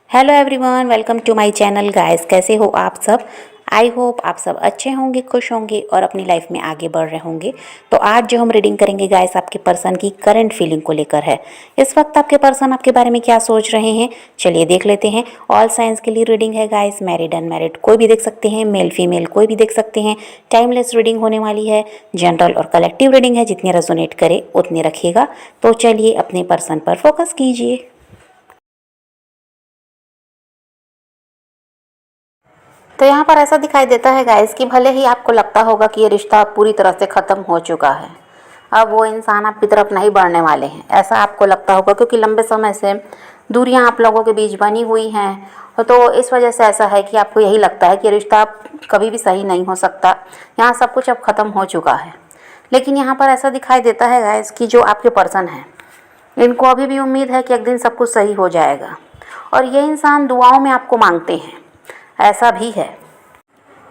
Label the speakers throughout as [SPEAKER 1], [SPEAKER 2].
[SPEAKER 1] Hello everyone, welcome to my channel guys. कैसे हो आप सब? आई होप आप सब अच्छे होंगे, खुश होंगे और अपनी लाइफ में आगे बढ़ रहे होंगे। तो आज जो हम रीडिंग करेंगे गाइस, आपके पर्सन की करंट फीलिंग को लेकर है। इस वक्त आपके पर्सन आपके बारे में क्या सोच रहे हैं, चलिए देख लेते हैं। ऑल साइंस के लिए रीडिंग है गाइस, मैरिड अनमैरिड कोई भी देख सकते हैं, मेल फीमेल कोई भी देख सकते हैं। टाइमलेस रीडिंग होने वाली है, जनरल और कलेक्टिव रीडिंग है, जितनी रेजोनेट करे उतनी रखिएगा। तो चलिए अपने पर्सन पर फोकस कीजिए। तो यहाँ पर ऐसा दिखाई देता है गाइस कि भले ही आपको लगता होगा कि ये रिश्ता पूरी तरह से ख़त्म हो चुका है, अब वो इंसान आपकी तरफ नहीं बढ़ने वाले हैं, ऐसा आपको लगता होगा क्योंकि लंबे समय से दूरियां आप लोगों के बीच बनी हुई हैं। तो इस वजह से ऐसा है कि आपको यही लगता है कि रिश्ता कभी भी सही नहीं हो सकता, यहाँ सब कुछ अब ख़त्म हो चुका है। लेकिन यहाँ पर ऐसा दिखाई देता है गाइस कि जो आपके पर्सन हैं, इनको अभी भी उम्मीद है कि एक दिन सब कुछ सही हो जाएगा और ये इंसान दुआओं में आपको मांगते हैं, ऐसा भी है।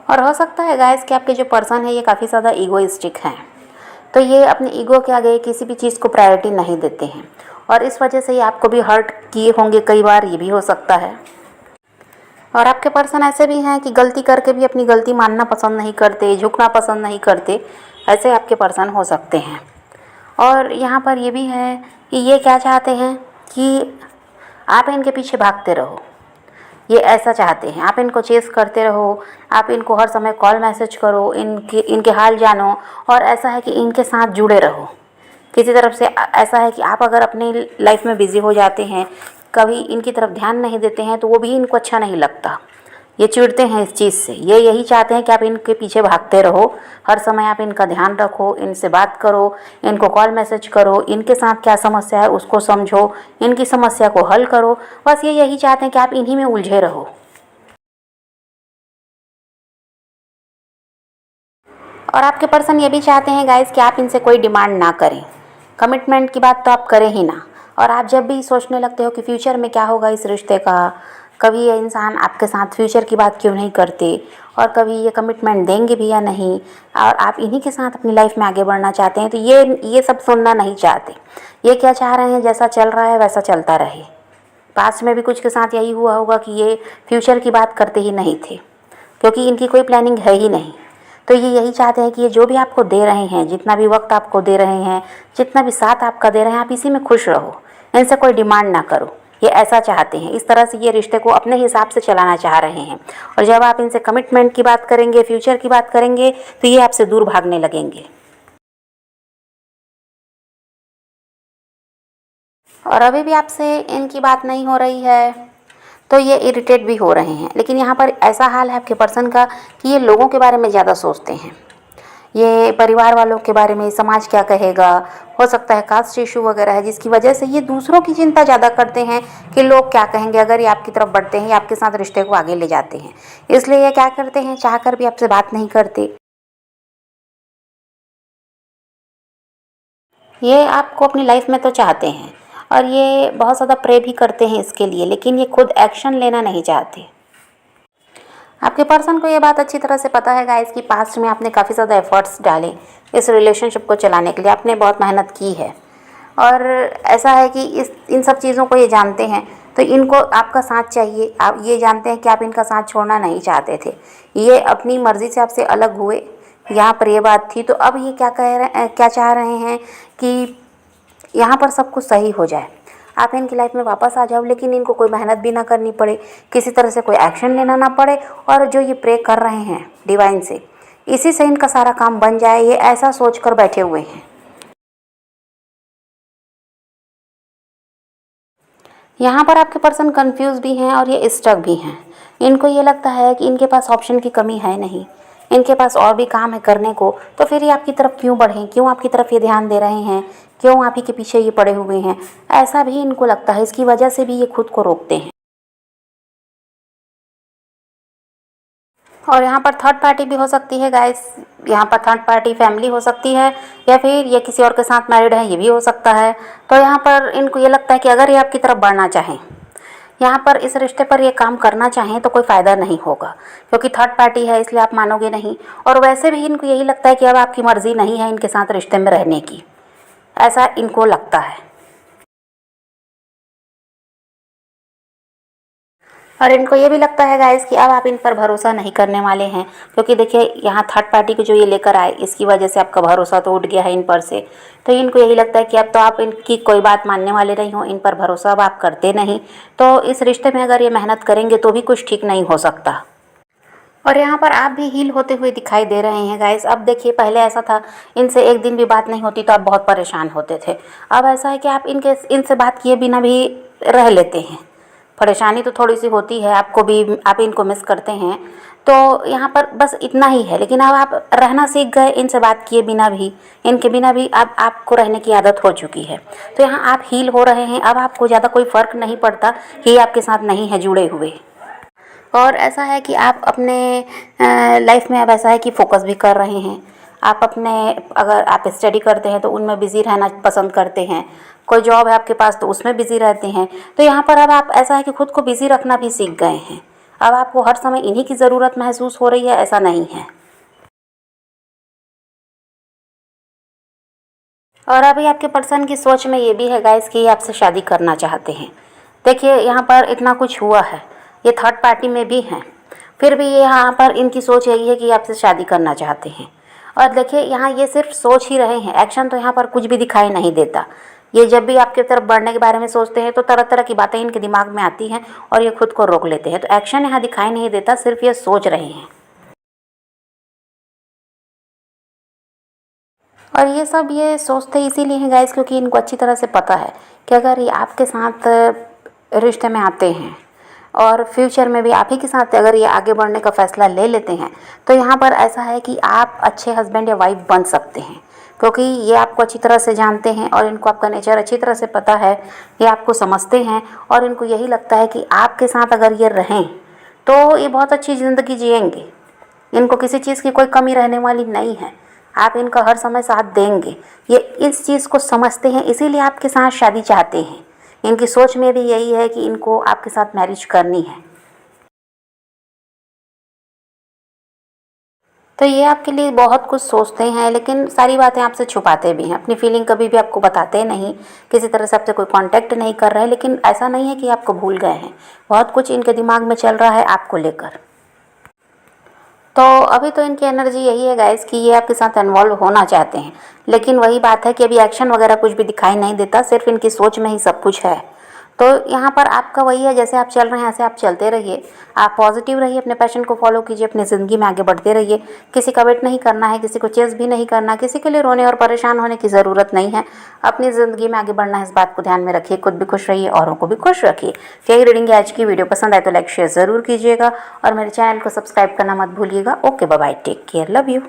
[SPEAKER 1] और हो सकता है गाइस कि आपके जो पर्सन है ये काफ़ी ज़्यादा ईगोइस्टिक हैं, तो ये अपने ईगो के आगे किसी भी चीज़ को प्रायोरिटी नहीं देते हैं और इस वजह से ये आपको भी हर्ट किए होंगे कई बार, ये भी हो सकता है। और आपके पर्सन ऐसे भी हैं कि गलती करके भी अपनी गलती मानना पसंद नहीं करते, झुकना पसंद नहीं करते, ऐसे आपके पर्सन हो सकते हैं। और यहाँ पर ये भी है कि ये क्या चाहते हैं कि आप इनके पीछे भागते रहो, ये ऐसा चाहते हैं, आप इनको चेस करते रहो, आप इनको हर समय कॉल मैसेज करो, इनके हाल जानो और ऐसा है कि इनके साथ जुड़े रहो। किसी तरफ से ऐसा है कि आप अगर अपनी लाइफ में बिज़ी हो जाते हैं, कभी इनकी तरफ ध्यान नहीं देते हैं, तो वो भी इनको अच्छा नहीं लगता, ये चिढ़ते हैं इस चीज़ से। ये यही चाहते हैं कि आप इनके पीछे भागते रहो, हर समय आप इनका ध्यान रखो, इनसे बात करो, इनको कॉल मैसेज करो, इनके साथ क्या समस्या है उसको समझो, इनकी समस्या को हल करो। बस ये यही चाहते हैं कि आप इन्हीं में उलझे रहो। और आपके पर्सन ये भी चाहते हैं गाइस कि आप इनसे कोई डिमांड ना करें, कमिटमेंट की बात तो आप करें ही ना। और आप जब भी सोचने लगते हो कि फ्यूचर में क्या होगा इस रिश्ते का, कभी ये इंसान आपके साथ फ्यूचर की बात क्यों नहीं करते और कभी ये कमिटमेंट देंगे भी या नहीं, और आप इन्हीं के साथ अपनी लाइफ में आगे बढ़ना चाहते हैं, तो ये सब सुनना नहीं चाहते। ये क्या चाह रहे हैं, जैसा चल रहा है वैसा चलता रहे। पास्ट में भी कुछ के साथ यही हुआ होगा कि ये फ्यूचर की बात करते ही नहीं थे, क्योंकि इनकी कोई प्लानिंग है ही नहीं। तो ये यही चाहते हैं कि ये जो भी आपको दे रहे हैं, जितना भी वक्त आपको दे रहे हैं, जितना भी साथ आपका दे रहे हैं, आप इसी में खुश रहो, इनसे कोई डिमांड ना करो, ये ऐसा चाहते हैं। इस तरह से ये रिश्ते को अपने हिसाब से चलाना चाह रहे हैं। और जब आप इनसे कमिटमेंट की बात करेंगे, फ्यूचर की बात करेंगे, तो ये आपसे दूर भागने लगेंगे। और अभी भी आपसे इनकी बात नहीं हो रही है, तो ये इरिटेट भी हो रहे हैं। लेकिन यहाँ पर ऐसा हाल है आपके पर्सन का कि ये लोगों के बारे में ज़्यादा सोचते हैं, ये परिवार वालों के बारे में, समाज क्या कहेगा, हो सकता है कास्ट इशू वगैरह है, जिसकी वजह से ये दूसरों की चिंता ज़्यादा करते हैं कि लोग क्या कहेंगे अगर ये आपकी तरफ बढ़ते हैं या आपके साथ रिश्ते को आगे ले जाते हैं। इसलिए ये क्या करते हैं, चाह कर भी आपसे बात नहीं करते। ये आपको अपनी लाइफ में तो चाहते हैं और ये बहुत ज़्यादा प्रे भी करते हैं इसके लिए, लेकिन ये खुद एक्शन लेना नहीं चाहते। आपके पर्सन को ये बात अच्छी तरह से पता है गाइस कि पास्ट में आपने काफ़ी ज़्यादा एफर्ट्स डाले इस रिलेशनशिप को चलाने के लिए, आपने बहुत मेहनत की है। और ऐसा है कि इन सब चीज़ों को ये जानते हैं, तो इनको आपका साथ चाहिए। आप ये जानते हैं कि आप इनका साथ छोड़ना नहीं चाहते थे, ये अपनी मर्ज़ी से आपसे अलग हुए, यहाँ पर ये बात थी। तो अब ये क्या चाह रहे हैं कि यहाँ पर सब कुछ सही हो जाए, आप इनकी लाइफ में वापस आ जाओ, लेकिन इनको कोई मेहनत भी ना करनी पड़े, किसी तरह से कोई एक्शन लेना ना पड़े, और जो ये प्रे कर रहे हैं डिवाइन से, इसी से इनका सारा काम बन जाए, ये ऐसा सोच कर बैठे हुए हैं। यहाँ पर आपके पर्सन कंफ्यूज भी हैं और ये स्टक भी हैं। इनको ये लगता है कि इनके पास ऑप्शन की कमी है नहीं, इनके पास और भी काम है करने को, तो फिर ये आपकी तरफ क्यों बढ़ें, क्यों आपकी तरफ ये ध्यान दे रहे हैं, क्यों आप ही के पीछे ये पड़े हुए हैं, ऐसा भी इनको लगता है। इसकी वजह से भी ये खुद को रोकते हैं। और यहाँ पर थर्ड पार्टी भी हो सकती है गाइस, यहाँ पर थर्ड पार्टी फैमिली हो सकती है, या फिर ये किसी और के साथ मैरिड है, ये भी हो सकता है। तो यहाँ पर इनको ये लगता है कि अगर ये आपकी तरफ बढ़ना चाहें, यहाँ पर इस रिश्ते पर ये काम करना चाहें, तो कोई फ़ायदा नहीं होगा, क्योंकि थर्ड पार्टी है, इसलिए आप मानोगे नहीं। और वैसे भी इनको यही लगता है कि अब आपकी मर्ज़ी नहीं है इनके साथ रिश्ते में रहने की, ऐसा इनको लगता है। और इनको ये भी लगता है गाइस कि अब आप इन पर भरोसा नहीं करने वाले हैं, क्योंकि देखिए यहाँ थर्ड पार्टी को जो ये लेकर आए इसकी वजह से आपका भरोसा तो उठ गया है इन पर से। तो इनको यही लगता है कि अब तो आप इनकी कोई बात मानने वाले नहीं हो, इन पर भरोसा अब आप करते नहीं। तो इस रिश्ते में अगर ये मेहनत करेंगे तो भी कुछ ठीक नहीं हो सकता। और यहाँ पर आप भी हील होते हुए दिखाई दे रहे हैं गाइस। अब देखिए पहले ऐसा था, इनसे एक दिन भी बात नहीं होती तो आप बहुत परेशान होते थे। अब ऐसा है कि आप इनसे बात किए बिना भी रह लेते हैं। परेशानी तो थोड़ी सी होती है आपको भी, आप इनको मिस करते हैं, तो यहाँ पर बस इतना ही है। लेकिन अब आप रहना सीख गए इनसे बात किए बिना भी, इनके बिना भी अब आपको रहने की आदत हो चुकी है। तो यहाँ आप हील हो रहे हैं। अब आपको ज़्यादा कोई फ़र्क नहीं पड़ता कि ये आपके साथ नहीं है जुड़े हुए। और ऐसा है कि आप अपने लाइफ में अब ऐसा है कि फोकस भी कर रहे हैं। आप अपने, अगर आप स्टडी करते हैं तो उनमें बिज़ी रहना पसंद करते हैं, कोई जॉब है आपके पास तो उसमें बिज़ी रहते हैं। तो यहाँ पर अब आप ऐसा है कि खुद को बिज़ी रखना भी सीख गए हैं। अब आपको हर समय इन्हीं की ज़रूरत महसूस हो रही है, ऐसा नहीं है। और अभी आपके पर्सन की सोच में ये भी है गाइस कि ये आपसे शादी करना चाहते हैं। देखिए यहाँ पर इतना कुछ हुआ है, ये थर्ड पार्टी में भी हैं, फिर भी ये यहाँ पर इनकी सोच यही है कि आपसे शादी करना चाहते हैं। और देखिए यहाँ ये सिर्फ सोच ही रहे हैं, एक्शन तो यहाँ पर कुछ भी दिखाई नहीं देता। ये जब भी आपके तरफ बढ़ने के बारे में सोचते हैं तो तरह तरह की बातें इनके दिमाग में आती हैं और ये खुद को रोक लेते हैं। तो एक्शन यहाँ दिखाई नहीं देता, सिर्फ ये सोच रहे हैं। और ये सब ये सोचते इसीलिए हैं गाइस क्योंकि इनको अच्छी तरह से पता है कि अगर ये आपके साथ रिश्ते में आते हैं और फ्यूचर में भी आप ही के साथ अगर ये आगे बढ़ने का फ़ैसला ले लेते हैं तो यहाँ पर ऐसा है कि आप अच्छे हस्बैंड या वाइफ बन सकते हैं, क्योंकि ये आपको अच्छी तरह से जानते हैं और इनको आपका नेचर अच्छी तरह से पता है। ये आपको समझते हैं और इनको यही लगता है कि आपके साथ अगर ये रहें तो ये बहुत अच्छी ज़िंदगी जिएंगे। इनको किसी चीज़ की कोई कमी रहने वाली नहीं है, आप इनका हर समय साथ देंगे। ये इस चीज़ को समझते हैं, इसीलिए आपके साथ शादी चाहते हैं। इनकी सोच में भी यही है कि इनको आपके साथ मैरिज करनी है। तो ये आपके लिए बहुत कुछ सोचते हैं, लेकिन सारी बातें आपसे छुपाते भी हैं। अपनी फीलिंग कभी भी आपको बताते नहीं, किसी तरह से आपसे कोई कांटेक्ट नहीं कर रहे हैं। लेकिन ऐसा नहीं है कि आपको भूल गए हैं, बहुत कुछ इनके दिमाग में चल रहा है आपको लेकर। तो अभी तो इनकी एनर्जी यही है गाइस कि ये आपके साथ इन्वॉल्व होना चाहते हैं, लेकिन वही बात है कि अभी एक्शन वगैरह कुछ भी दिखाई नहीं देता, सिर्फ इनकी सोच में ही सब कुछ है। तो यहाँ पर आपका वही है, जैसे आप चल रहे हैं ऐसे आप चलते रहिए। आप पॉजिटिव रहिए, अपने पैशन को फॉलो कीजिए, अपनी ज़िंदगी में आगे बढ़ते रहिए। किसी का वेट नहीं करना है, किसी को चेस भी नहीं करना, किसी के लिए रोने और परेशान होने की ज़रूरत नहीं है। अपनी ज़िंदगी में आगे बढ़ना है, इस बात को ध्यान में रखिए। खुद भी खुश रहिए, औरों को भी खुश रखिए। तो यही रीडिंग आज की वीडियो पसंद आए तो लाइक शेयर ज़रूर कीजिएगा और मेरे चैनल को सब्सक्राइब करना मत भूलिएगा। Okay bye bye, take care, love you.